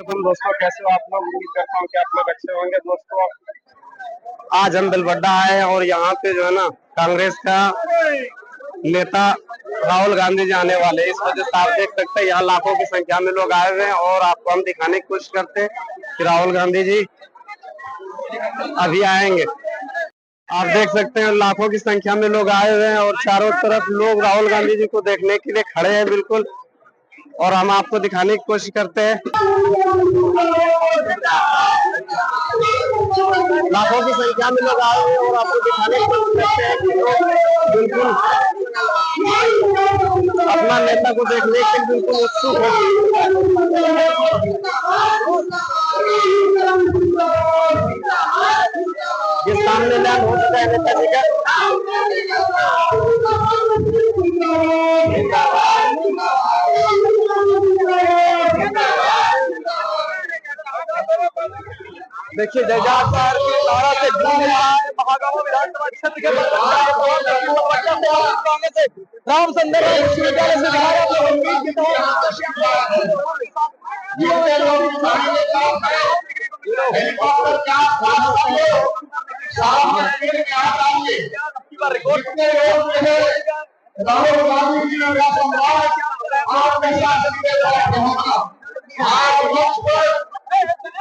तुम दोस्तों कैसे हो आप लोग। उम्मीद करता हूँ कि आप लोग अच्छे होंगे। दोस्तों आज हम बेलबड्डा आए हैं और यहाँ पे जो है ना कांग्रेस का नेता राहुल गांधी जी आने वाले, इस वजह से आप देख सकते हैं यहाँ लाखों की संख्या में लोग आए हुए हैं और आपको हम दिखाने की कोशिश करते हैं कि राहुल गांधी जी अभी आएंगे। आप देख सकते हैं लाखों की संख्या में लोग आए हुए हैं और चारों तरफ लोग राहुल गांधी जी को देखने के लिए खड़े हैं बिल्कुल, और हम आपको दिखाने की कोशिश करते हैं। लाखों की संख्या में लोग आए हुए हैं और आपको दिखाने की कोशिश करते हैं कि लोग बिल्कुल अपना नेता को देखने के लिए बिल्कुल उत्सुक है। जिस सामने लैंड हो चुका है नेताजी का, देखिए जयकार के नारा से गूंज रहा है महागामा विधानसभा क्षेत्र के राम संदर विश्वविद्यालय से राहुल गांधी जी का सम्मान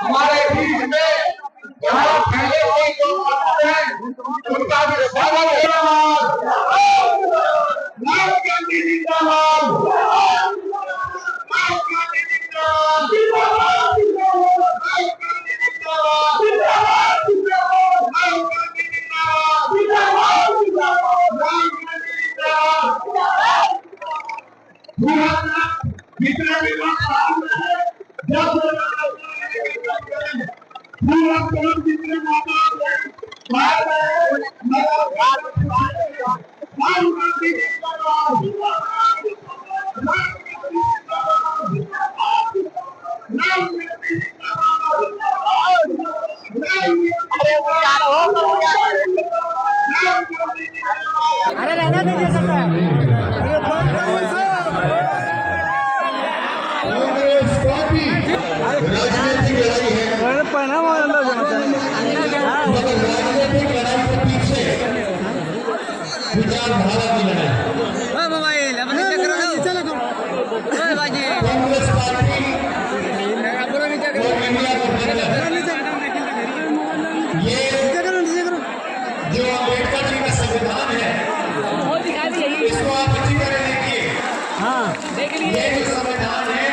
हमारे बीच में यहाँ पहले कोई जो उनका भी स्वागत है। राहुल गांधी जी का नाम, राहुल गांधी जी का जितने भी लोग जितने अरे रहना नहीं दे सकता। राजनीतिक लड़ाई है, पहना मगर राजनीतिक लड़ाई के पीछे विचारधारा की लड़ाई। कांग्रेस पार्टी और इंडिया को ये जो अम्बेडकर जी का संविधान है इसको आप अच्छी तरह देखिए। ये जो संविधान है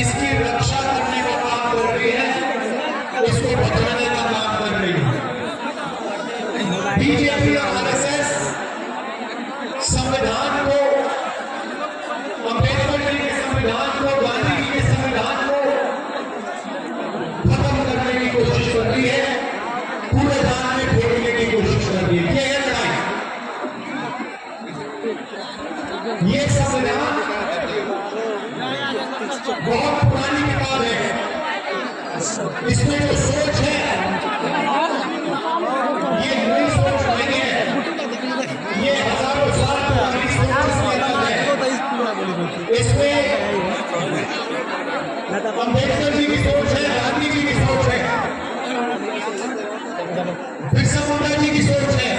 इसकी रक्षा करने का काम कर रही है, इसको बचाने का काम कर रही है बीजेपी और आरएसएस। संविधान को, अम्बेडकर जी के संविधान को, गांधी जी के संविधान को खत्म करने की कोशिश कर रही है, कूड़ेदान में फेंकने की कोशिश कर रही है। ये है लड़ाई। ये संविधान बहुत पुरानी किताब है। इसमें जो सोच है ये नई सोच नहीं है, ये हजारों साल पुरानी सोच है। इसमें अम्बेडकर जी की सोच है, गांधी जी की सोच है, बिरसा मुंडा जी की सोच है,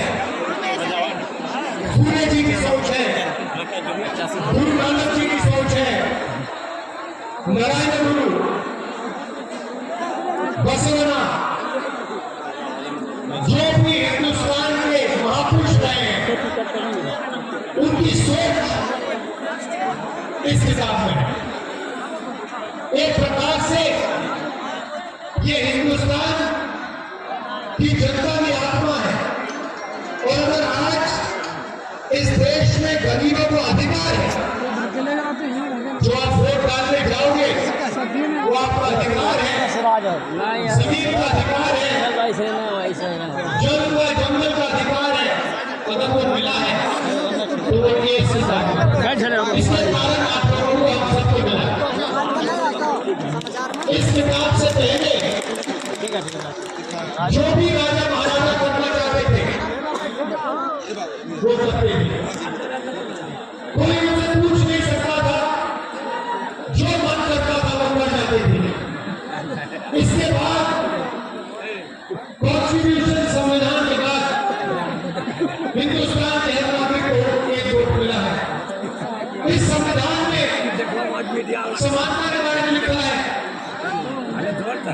फूले जी की सोच है, गुरु नानक जी की सोच है, नारायण गुरु, बसवना, जो भी हिंदुस्तान के महापुरुष रहे हैं उनकी सोच इस किताब में है। एक प्रकार से ये हिंदुस्तान की जनता की आत्मा है, और अगर आज इस देश में गरीबों को अधिकार है, जो आप वोट डालने जाओगे वो आपका अधिकार है, जमीन का अधिकार है, जल व जंगल का अधिकार है। अगर वो मिला है तो वो इसके कारण आप लोगों को हम सबको मिला। इस किताब से पहले जो भी राजा महाराजा करना चाहते थे वो करते थे, कोई उनसे पूछ नहीं सकता था, जो मन करता था वो कर जाते थे। समानता के बारे में लिखा है,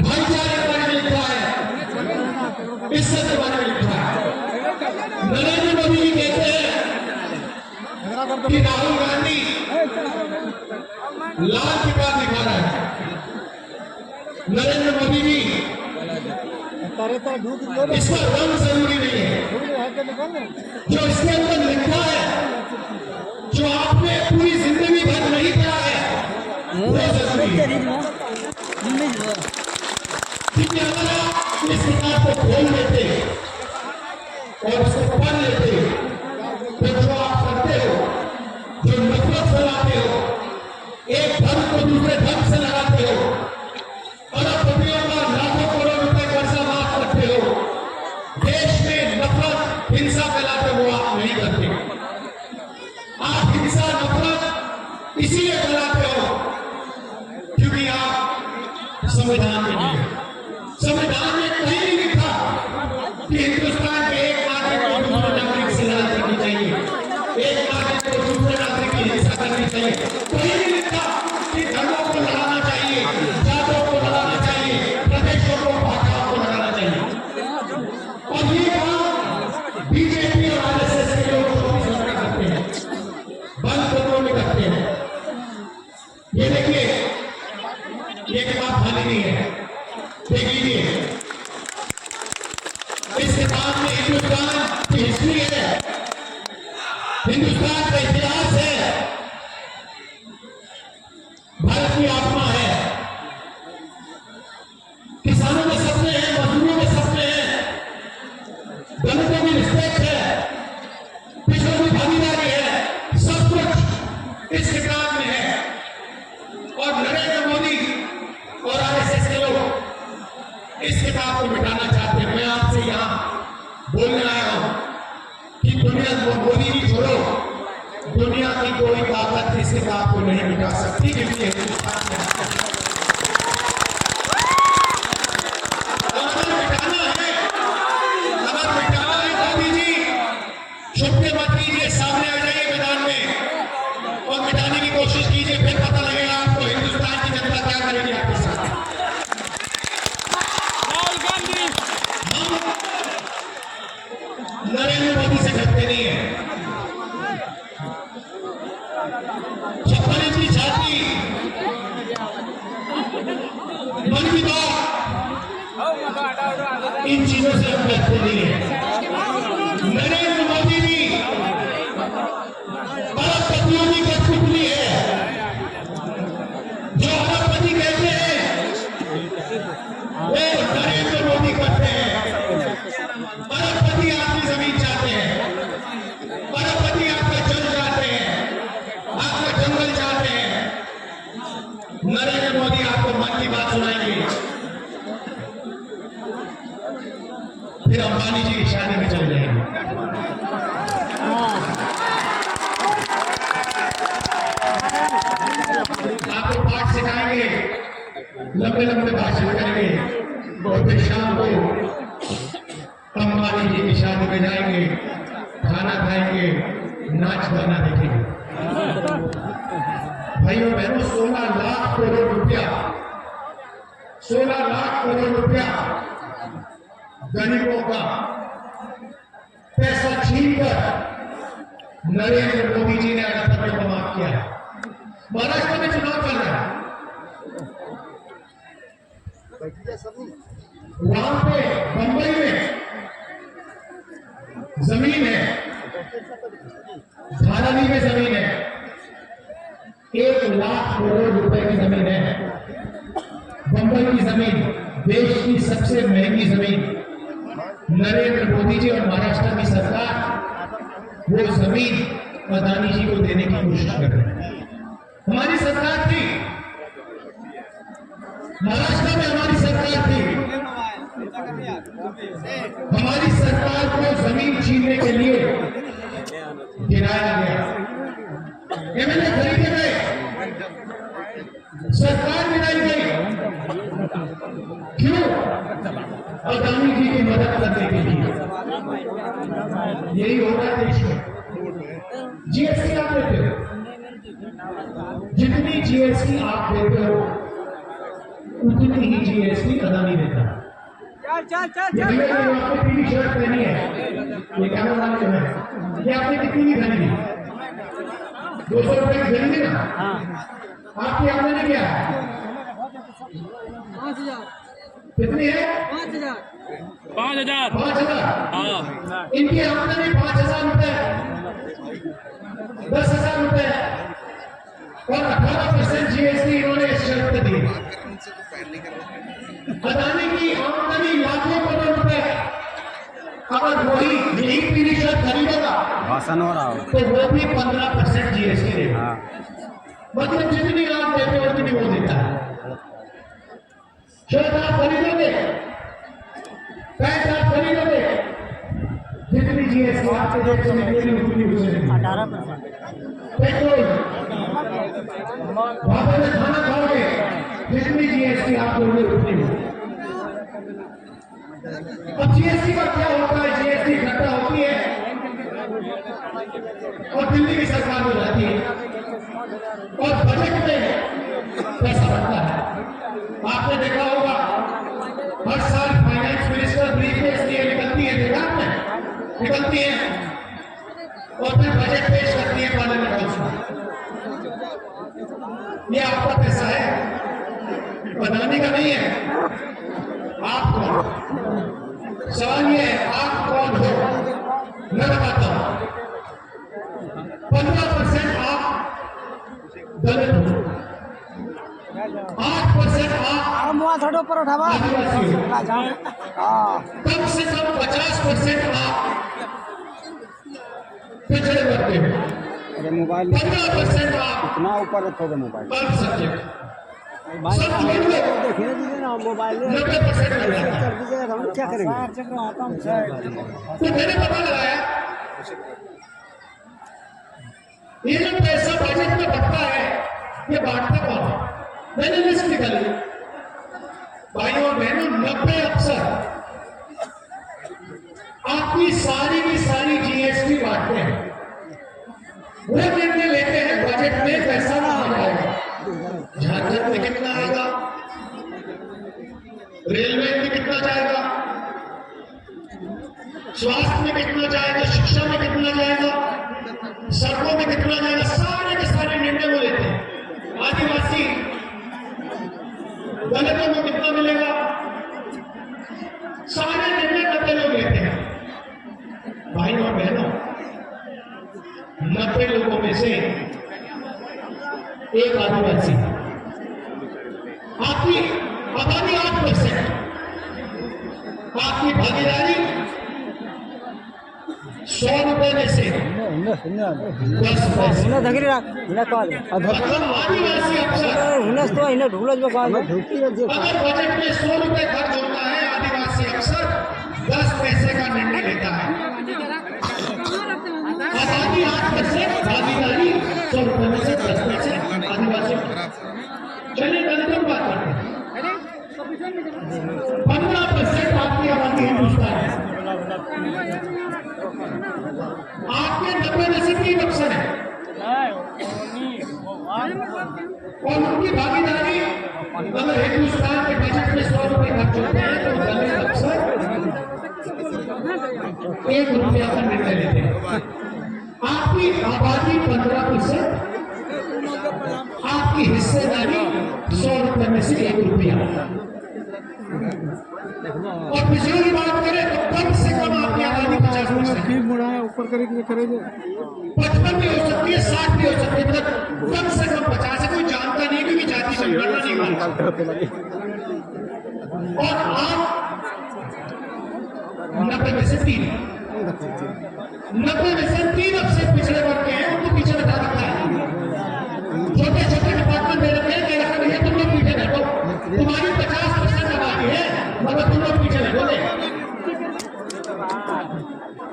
भाईचारे के बारे में लिखा है, इज्जत के बारे में लिखा है। नरेंद्र मोदी जी कहते हैं कि राहुल गांधी लाल किताब दिखा रहा है। नरेंद्र मोदी जी इसका रंग जरूरी नहीं है, जो इसके अंदर लिखा है, जो आपने पूरी जिंदगी भर नहीं पढ़ा है, वो जरूरी है। क्योंकि अगर आप इस किताब को खोल लेते और उसको पढ़ लेते तो जो आप करते हो, जो नफरत फैलाते हो, एक धर्म को दूसरे धर्म से लगाते हो, अरबपतियों का लाखों करोड़ रुपए कर्जा माफ करते हो, देश में नफरत हिंसा फैलाते हो, आप नहीं करते। आप हिंसा नफरत इसीलिए फैलाते हो क्योंकि आप संविधान में नहीं है। संविधान में कहीं नहीं लिखा कि हिंदुस्तान के एक नागरिक को दूसरे नागरिक से लड़ाई करनी चाहिए, एक नागरिक को दूसरे नागरिक की हिंसा करनी चाहिए। कहीं नहीं लिखा कि धर्मों को लड़ाना चाहिए, जातों को लड़ाना चाहिए, प्रदेशों को, भाषाओं को लड़ाना चाहिए। और ये काम बीजेपी और आरएसएस के लोग 24 घंटे करते हैं, बंद कमरों में करते हैं। ये देखिए, ये किताब खाली नहीं है, देख लीजिए। इस किताब में हिंदुस्तान की हिस्ट्री है, हिंदुस्तान का इतिहास है, भारत की आत्मा है, किसानों के सपने हैं, मजदूरों के सपने हैं, दलितों की रिस्पेक्ट है, पिछड़ों की भागीदारी है, सब कुछ इस किताब में है। और नरेंद्र मोदी और आरएसएस के लोग इस किताब को मिटाना चाहते हैं। मैं आपसे यहां बोलने आया हूं कि दुनिया, मोदी जी छोड़ो, दुनिया की कोई ताकत इस किताब को नहीं मिटा सकती, क्योंकि हिंदुस्तान में अगर मिटाना है मोदी जी, छुपके मत कीजिए, सामने आ जाइए मैदान में और मिटाने की कोशिश कीजिए, फिर पता लगेगा आपको हिंदुस्तान की जनता क्या करेगी आपके साथ। नरेंद्र मोदी से डरते नहीं है। 56 इंच की छाती, मन की बात, इन चीजों से हम डरते नहीं है। नरेंद्र मोदी जी अरबपतियों की कठपुतली है। जो अरबपति कहते हैं वो नरेंद्र मोदी करते हैं। अरबपति आपकी जमीन चाहते हैं, अरबपति आपका जल चाहते हैं, आपका जंगल चाहते हैं। नरेंद्र मोदी आपको मन की बात सुनाएंगे, फिर अंबानी जी की शादी में चले जाएंगे। आपको पाठ सिखाएंगे, लंबे लंबे भाषण करेंगे और फिर शाम को अंबानी जी की शादी में जाएंगे, खाना खाएंगे, नाच गाना देखेंगे। भाइयों बहनों, 16 लाख करोड़ रुपया, 16 लाख करोड़ रुपया गरीबों का पैसा छीनकर नरेंद्र मोदी जी ने अरबपतियों को माफ किया है। महाराष्ट्र में चुनाव चल रहा है, वहां पे बंबई में जमीन है, धारावी में जमीन है, 1 लाख करोड़ रुपए की जमीन है। बंबई की जमीन देश की सबसे महंगी जमीन। नरेंद्र मोदी जी और महाराष्ट्र की सरकार वो जमीन अदानी जी को देने की कोशिश कर रही है। हमारी सरकार थी, महाराष्ट्र में हमारी सरकार थी, हमारी सरकार को जमीन छीनने के लिए गिराया गया, एमएलए खरीदे गए, सरकार गिराई गई। क्यों? अदानी जी की मदद करने के लिए। यही होगा देश में। जीएसटी आप देते हो, जितनी जीएसटी आप देते हो उतनी ही जीएसटी अदानी देता है। देखिए जो आपने पीली शर्ट पहनी है, ये कैमरा वाला जो है, ये आपने कितनी की खरीदी? 200 रुपए की खरीदी ना? आपकी आमदनी क्या है? 5,000। कितनी है? 5,000। 5,000। 5,000। इनकी आमदनी 5,000 रुपए, 10,000 रुपए और 18% जीएसटी इन्होंने इस शर्ट पे दी। अदानी की आमदनी लाखों करोड़ रुपए, अगर वही यही पीली शर्ट खरीदेगा भाषण हो रहा हो तो वो भी 15% जीएसटी देगा। मतलब जितनी आप देते हो उतनी वो देता है। शर्ट आप खरीदोगे, पैंट आप खरीदोगे, जितनी जीएसटी आपके देश में देगी उतनी उसे देगी। 18%। पेट्रोल वहां में खाना खाओगे, जितनी जीएसटी आप दोगे उतनी होगी। अब जीएसटी का क्या होता है? जीएसटी इकट्ठा होती है और दिल्ली की सरकार हो जाती है और बजट में पैसा बनता है। आपने देखा होगा हर साल फाइनेंस मिनिस्टर ब्रीफकेस लिए निकलती है, देखा आपने? निकलती है और फिर बजट पेश करती है पार्लियामेंट हाउस में। ये आपका पैसा है, बनाने का नहीं है। आप कौन? सवाल ये है, आप कौन हो? मैं बताता हूं। 15% आप दलित हो, 8% आप थोड़ा ऊपर उठावा। आदिवासी हो, हाँ। कम से कम 50% आप पिछड़े वर्ग के हो, अरे मोबाइल 15% आप इतना ऊपर रखोगे मोबाइल अल्पसंख्यक, सब छोड़ दो, देखिए दीजिए ना मोबाइल 90% लग जाता है। दीजिएगा तो हम क्या करेंगे? तो मैंने पता लगाया ये जो पैसा बजट में बढ़ता है ये बांटता कौन है? मैंने लिस्ट निकाली भाइयों और बहनों, 90 अफसर आपकी सारी की सारी जीएसटी बांटते हैं। वो निर्णय लेते हैं बजट में पैसा कहां जाएगा, झारखंड में कितना आएगा, रेलवे में कितना जाएगा, स्वास्थ्य में कितना जाएगा, शिक्षा में कितना जाएगा, सड़कों में कितना जाएगा, सारे के सारे निर्णय वो लेते हैं। आदिवासी दलितों को कितना मिलेगा, सारे निर्णय 90 लोग लेते हैं। भाइयों और बहनों, 90 लोगों में से एक आदिवासी, आपकी आबादी 8%, आपकी भागीदारी 100 रुपए में से 10 पैसे। मतलब आदिवासी अफसर अगर बजट में 100 रुपए खर्च होता है, आदिवासी अफसर 10 पैसे का निर्णय लेता है। आबादी 8%, भागीदारी 100 रुपए में से 10 पैसे आदिवासी। चलिए दलितों की बात करते हैं। 15% आपकी आबादी हिंदुस्तान है, आपके 90 में से 3 अफसर है और उनकी भागीदारी अगर हिंदुस्तान के बजट में 100 रुपए खर्च होते हैं तो दलित अफसर 1 रुपया का निर्णय लेते हैं। आपकी आबादी 15%, आपकी हिस्सेदारी 100 रुपए में से 1 रुपया। और पिछड़ों की बात करें तो कम से कम आपकी आबादी 50% ऊपर करेंगे 55 भी हो सकती है, 60 भी हो सकती है, मतलब कम से कम 50 है। कोई जानता नहीं क्योंकि जाति संगठन नहीं मानता। और आप 90 में से 3, 90 में से 3 अफसर पिछड़े वर्ग के हैं, उनको पीछे बैठा रखा है। छोटे छोटे डिपार्टमेंट दे रखे हैं, कह रखा भैया तुम लोग पीछे बैठो, तुम्हारी 50% आबादी है मगर तुम लोग पीछे बैठोगे।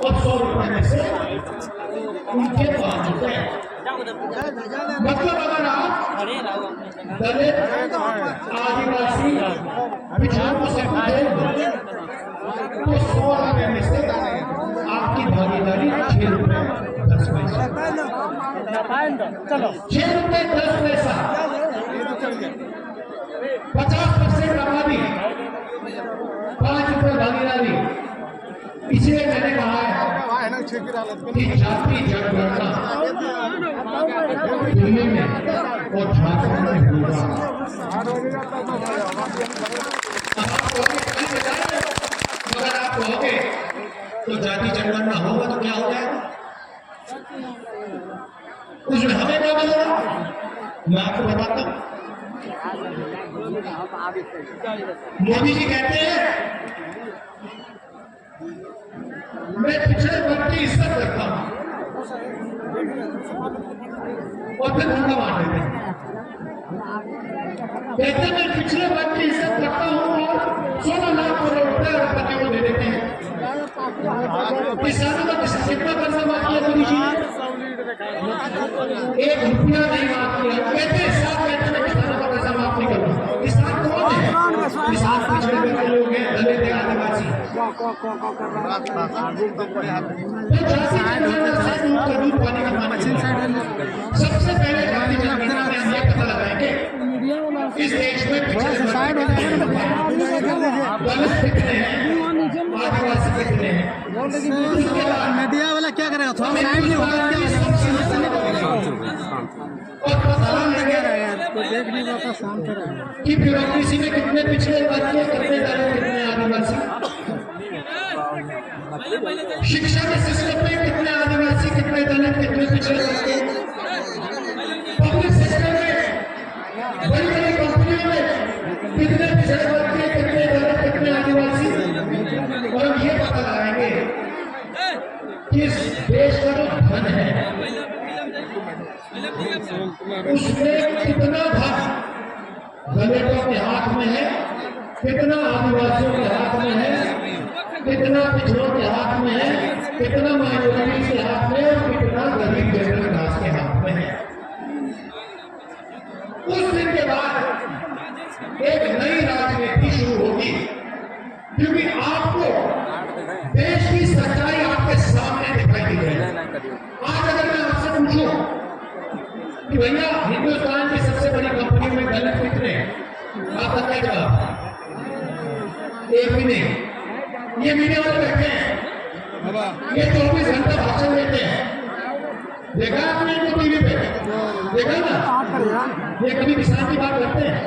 और 100 रुपए में से उनके 5 रुपए। मतलब अगर आप दलित, आदिवासी, पिछड़ों को सब दे तो 100 रुपए में से आपकी भागीदारी 6 रुपए 10 पैसे। 6 रुपए 50% आबादी, 5 रुपए भागीदारी। इसलिए मैंने कहा है कि जाति जनगणना दिल्ली में और झारखंड में होगा। अगर आप कहोगे तो जाति जनगणना होगा तो क्या हो जाएगा, उसमें हमें क्या मिलेगा? मैं आपको बताता हूं। मोदी जी कहते हैं मैं पिछड़े वर्ग की इज्जत करता हूं और फिर धंधा बांट देते हैं। कहते मैं पिछड़े वर्ग की इज्जत करता हूं और 16 लाख करोड़ रुपए रघुपति को दे देते हैं। किसानों का कितना कर्जा माफ किया मोदी जी ने? 1 रुपया नहीं माफ किया। कहते साफ कहते मैं किसानों का कर्जा माफ नहीं करूंगा। किसान कौन है? किसान पिछड़े वर्ग के लोग हैं, दलित हैं, आदिवासी। सबसे पहले जाति जनगणना में हम ये पता लगाएंगे इस देश में पिछड़े वर्ग दलित कितने हैं, आदिवासी कितने हैं। मीडिया वाला क्या करेगा? थोड़ा साइड में होगा और पता लगाएंगे कि ब्यूरोक्रेसी में कितने पिछड़े वर्ग के, कितने दलित, कितने आदिवासी। शिक्षा के सिस्टम में कितने आदिवासी, कितने दलित, कितने पिछड़े वर्ग के। पब्लिक सेक्टर में बड़ी बड़ी कंपनियों में कितने पिछड़े वर्ग के, कितने दलित, कितने आदिवासी। और हम ये पता लगाएंगे कि इस देश का जो धन है उसमें कितना धन दलितों के हाथ में है, कितना आदिवासियों के हाथ में है, कितना पिछड़ों के हाथ में है, कितना माइनॉरिटी के हाथ में और कितना गरीब जनरल क्लास के हाथ में है। उस दिन के बाद एक नई राजनीति शुरू होगी, क्योंकि आपको देश की सच्चाई आपके सामने दिखाई दी है। आज अगर मैं आपसे पूछूं कि भैया हिंदुस्तान की सबसे बड़ी कंपनी में दलित कितने हैं, आपका क्या जवाब? एक भी नहीं। ये मीडिया वाले बैठे हैं, ये 24 घंटा भाषण देते हैं। देखा आपने इनको टीवी पे? देखा ना? ये कभी किसान की बात करते हैं,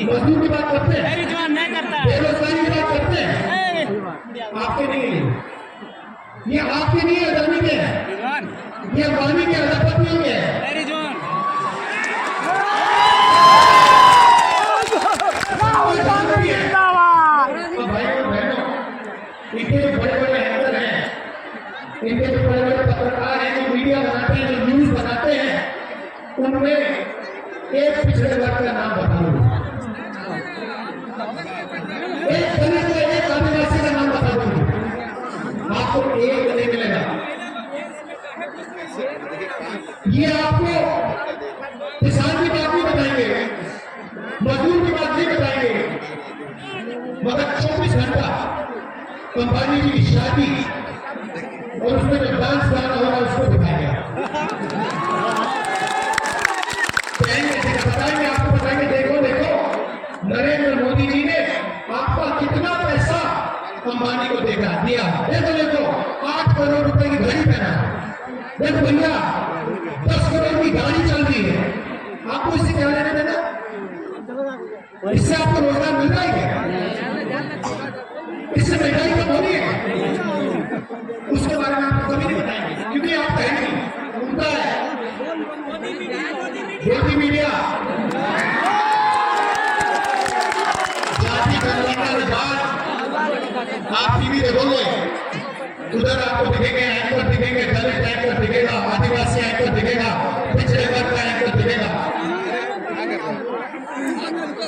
मजदूर की बात करते हैं, बेरोजगारी की बात करते हैं? आपके नहीं, ये आपके नहीं है, अदानी के हैं, ये अंबानी के, अरबपतियों के हैं। इनके जो बड़े बड़े एंकर हैं, इनके जो बड़े बड़े पत्रकार हैं, जो मीडिया बनाते हैं, जो न्यूज बनाते हैं, उनमें एक पिछड़े वर्ग का नाम बता दो, एक दलित का, एक आदिवासी का नाम बता दो, आपको एक नहीं मिलेगा। ये आपको किसान की बात नहीं बताएंगे, मजदूर की बात नहीं बताएंगे, मगर 24 घंटा कंबानी जी की शादी और उसमें जो डांस गाना होगा उसको दिखाएंगे। बताएंगे आपको, बताएंगे देखो देखो नरेंद्र मोदी जी ने आपका कितना पैसा अंबानी को दिया। देखो देखो 8 करोड़ रुपए की घड़ी पहना, देखो भैया 10 करोड़ की गाड़ी चल रही है, आपको इससे क्या लेना देना? इससे आपको रोजगार मिल रहा है क्या? इससे महंगाई कम हो रही है? उसके बारे में आपको कभी नहीं बताएंगे, क्योंकि आप कहेंगे उनका है मोदी मीडिया। जाति जनगणना के बाद आप टीवी देखोगे, उधर आपको दिखेंगे एंकर, दिखेंगे दलित एंकर दिखेगा, आदिवासी एंकर दिखेगा, पिछड़े वर्ग का एंकर दिखेगा।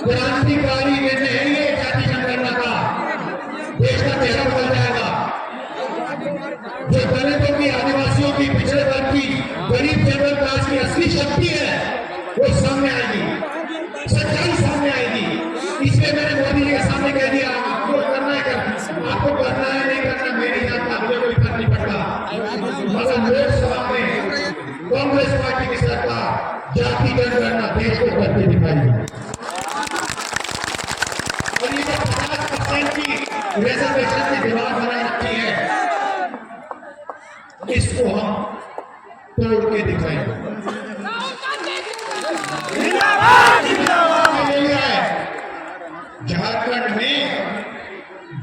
क्रांतिकारी निर्णय है ये जाति जनगणना का, देश का चेहरा बदल जाएगा। जो दलितों की, आदिवासियों की, पिछड़े वर्ग की, गरीब जनरल क्लास की असली शक्ति है वो सामने आएगी, सच्चाई सामने आएगी। इसलिए मैंने मोदी जी के सामने कह दिया आपको करना है, आपको करना है, नहीं करना मेरी जानता, मुझे कोई फर्क नहीं पड़ता। मगर लोकसभा में कांग्रेस पार्टी की सरकार जाति जनगणना देश को करके दिखाएगी।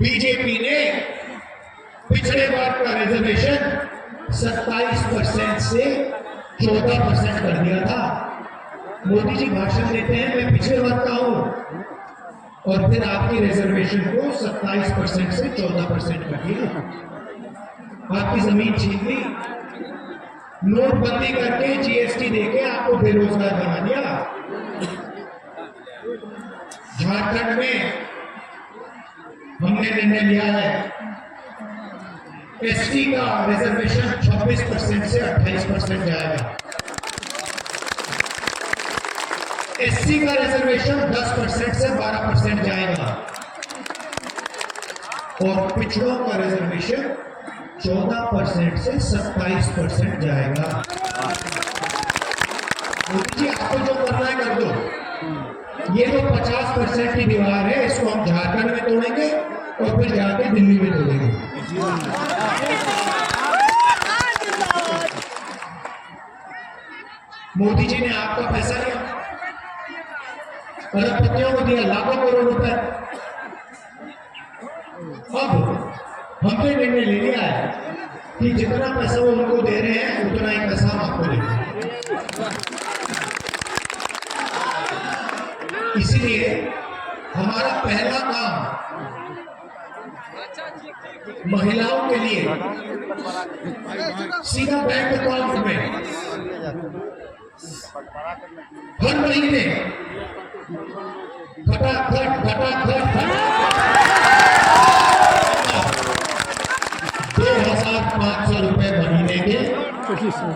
बीजेपी ने पिछड़े वर्ग का रिजर्वेशन 27% से 14% कर दिया था। मोदी जी भाषण देते हैं मैं पिछड़े वर्ग का हूं और फिर आपकी रिजर्वेशन को 27% से 14% कर दिया। आपकी जमीन छीन ली, नोटबंदी करके जीएसटी देके आपको बेरोजगार बना दिया। झारखंड में हमने निर्णय लिया है एसटी का रिजर्वेशन 26% से 28% जाएगा, एससी का रिजर्वेशन 10% से 12% जाएगा और पिछड़ों का रिजर्वेशन 14% से 27% जाएगा। मोदी जी आपको जो करना है कर दो। ये जो 50% की दीवार है इसको हम झारखंड में तोड़ेंगे और फिर जाके दिल्ली में तोड़ेंगे। मोदी जी ने आपका पैसा लिया, अरबपतियों को दिया लाखों करोड़ रुपए। अब हमने निर्णय ले लिया है कि जितना पैसा वो उनको दे रहे हैं उतना ही पैसा हम आपको देंगे। इसलिए हमारा पहला काम महिलाओं के लिए सीधा बैंक अकाउंट में हर महीने फटाफट 2,500 रुपए महीने के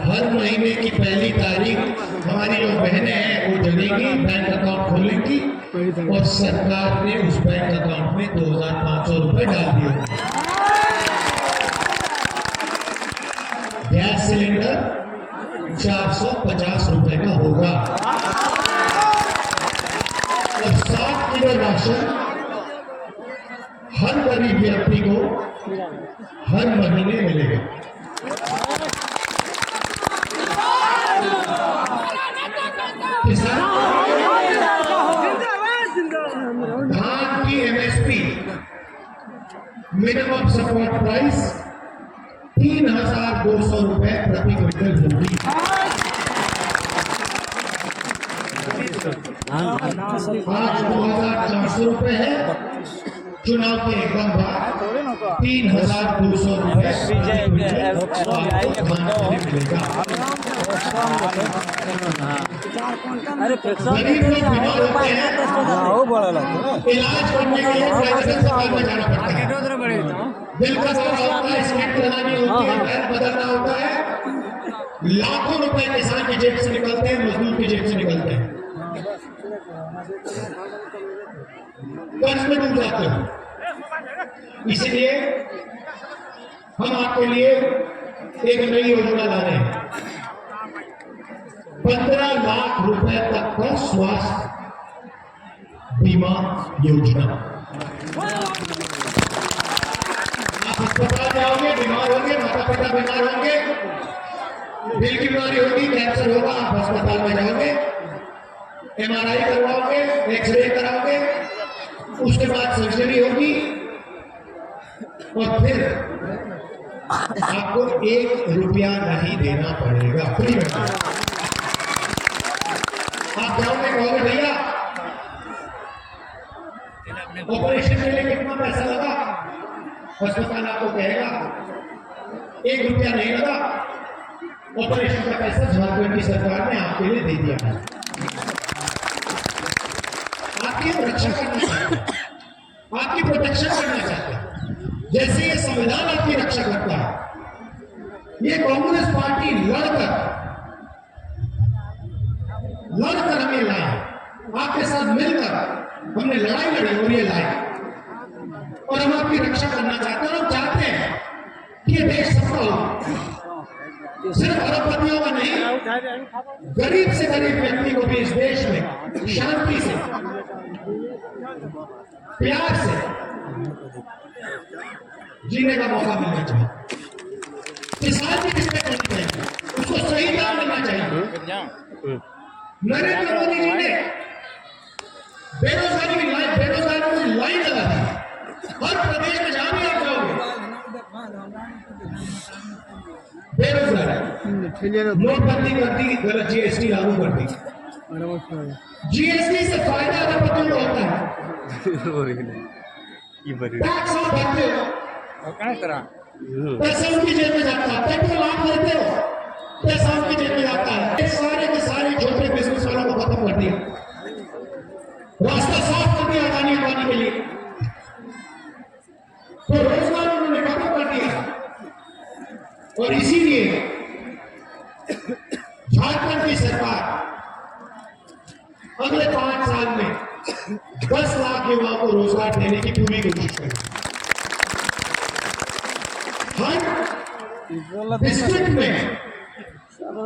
हर महीने की पहली तारीख हमारी जो बहनें हैं वो जलेंगी, बैंक अकाउंट खोलेंगी और सरकार ने उस बैंक अकाउंट में 2,500 रुपए डाल दिए। गैस सिलेंडर 450 रुपए का होगा और 7 किलो राशन हर गरीब व्यक्ति को हर महीने मिलेगा। धान की एमएसपी मिनिमम सपोर्ट प्राइस 3,200 रुपए प्रति क्विंटल होगी। आज 2,400 रुपए है, चुनाव के एकदम बाद 3,200 रुपए मिलेगा। गरीब लोग बीमार होते हैं, इलाज करने के लिए प्राइवेट अस्पताल में जाना पड़ता है, दिल का दौरा होता है, स्टेंट लगानी होती है, पैर बदलना होता है। लाखों रुपए किसान की जेब से निकलते हैं, मजदूर की जेब से निकलते हैं, कर्ज में डूब जाते हैं। इसलिए हम आपके लिए एक नई योजना ला रहे हैं, 15 लाख रुपए तक का स्वास्थ्य बीमा योजना। आप अस्पताल जाओगे, बीमार होंगे, माता पिता बीमार होंगे, दिल की बीमारी होगी, कैंसर होगा, आप अस्पताल में जाओगे, एमआरआई करवाओगे, एक्सरे कराओगे, उसके बाद सर्जरी होगी और फिर आपको 1 रुपया नहीं देना पड़ेगा, फ्री में। आप जाओगे, कहोगे भैया ऑपरेशन के लिए कितना पैसा लगा, अस्पताल आपको कहेगा 1 रुपया नहीं लगा, ऑपरेशन का पैसा झारखंड की सरकार ने आपके लिए दे दिया है। आपकी रक्षा करना चाहते हैं, आपकी प्रोटेक्शन करना चाहते हैं, जैसे ये संविधान आपकी रक्षा करता है। ये कांग्रेस पार्टी लड़कर हमें लाए, आपके साथ मिलकर हमने लड़ाई लड़ी और ये लाए, और हम आपकी रक्षा करना चाहते हैं। हम चाहते हैं कि ये देश सफल हो, सिर्फ अरबपतियों का नहीं, गरीब से गरीब व्यक्ति को भी इस देश में शांति से, प्यार से जीने का मौका मिलना चाहिए। किसान की रिस्पेक्ट करनी चाहिए, उसको सही दाम मिलना चाहिए। नरेंद्र मोदी जी ने बेरोजगारी की लाइन लगा दी, हर प्रदेश बेरोजगारी, नोटबंदी कर दी, गलत जीएसटी लागू कर दी। जीएसटी से फायदा अरबपतियों को होता है। टैक्स आप भरते हो, पैसा उनकी जेब में जाता है। पेट्रोल आप लेते हो, पैसा उनकी जेब में जाता है। ये सारे के सारे छोटे बिजनेस वालों को खत्म कर दिया, रास्ता साफ कर दिया अदानी अंबानी के लिए। तो रोजगार उन्होंने खत्म कर दिया। और इसीलिए झारखंड की सरकार अगले 5 साल में 10 लाख युवाओं को रोजगार देने की पूरी कोशिश करेगी। हर डिस्ट्रिक्ट में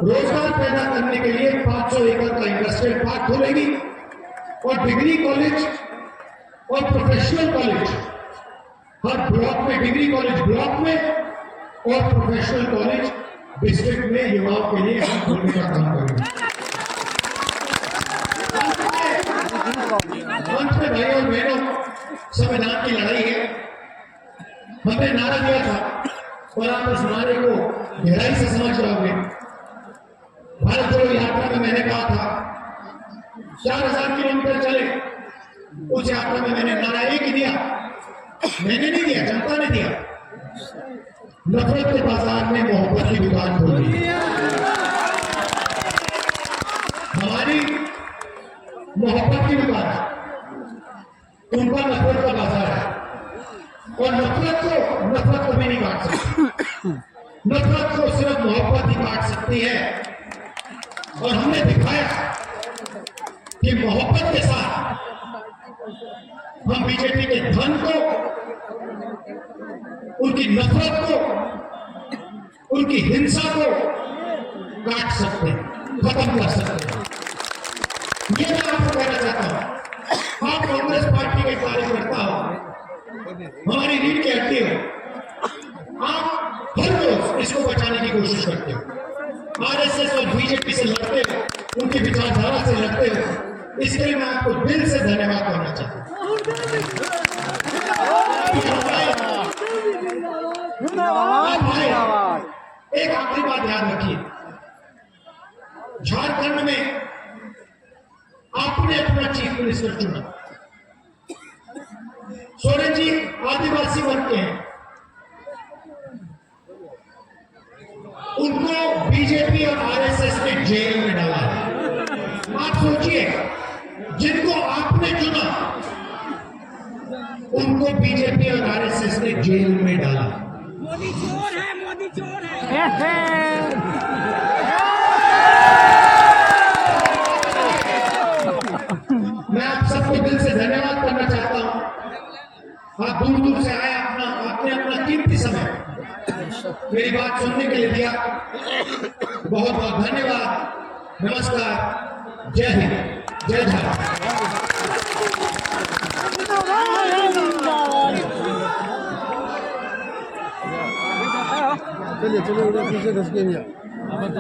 रोजगार पैदा करने के लिए 500 एकड़ का इंडस्ट्रियल पार्क खोलेगी और डिग्री कॉलेज और प्रोफेशनल कॉलेज हर ब्लॉक में, डिग्री कॉलेज ब्लॉक में और प्रोफेशनल कॉलेज डिस्ट्रिक्ट में युवाओं के लिए हम खोलने का काम करेंगे। अंत में भाई और बहनों, संविधान की लड़ाई है। हमने नारा दिया था और आप इस नारे को गहराई से समझ रहोगे। भारत जोड़ो यात्रा में मैंने कहा था 4000 किलोमीटर चले। उस यात्रा में मैंने नारा एक ही दिया, मैंने नहीं दिया, जनता ने दिया, नफरत के बाजार में मोहब्बत की दुकान खोली। हमारी मोहब्बत की दुकान है, उनका नफरत का बाजार है। और नफरत कभी नहीं काट सकती। नफरत को सिर्फ मोहब्बत ही काट सकती है। और हमने दिखाया कि मोहब्बत के साथ हम बीजेपी के धन को, उनकी नफरत को, उनकी हिंसा को काट सकते हैं, खत्म कर सकते हैं। ये मैं आपको कहना चाहता हूं। आप कांग्रेस पार्टी के कार्यकर्ता हो, हमारी रीढ़ की हड्डी हो, आप हर रोज इसको बचाने की कोशिश करते हो। आरएसएस और बीजेपी से लड़ते हो, उनकी विचारधारा से लड़ते हो। इसके लिए मैं आपको दिल से धन्यवाद करना चाहता हूं। एक आखिरी बात याद रखिए, झारखंड में आपने अपना चीफ मिनिस्टर चुना। सोरेन जी आदिवासी वर्ग के हैं, उनको बीजेपी और आरएसएस ने जेल में डाला है। आप सोचिए, जिनको आपने चुना उनको बीजेपी और आरएसएस ने जेल में डाला। मोदी चोर है, मोदी चोर है। मैं आप सबको दिल से धन्यवाद करना चाहता हूं। आप दूर दूर से आए, आपने अपना कीमती समय मेरी बात सुनने के लिए दिया। बहुत बहुत धन्यवाद। नमस्कार, जय हिंद, जय झारखंड। चलिए चलिए, उधर पीछे घुस के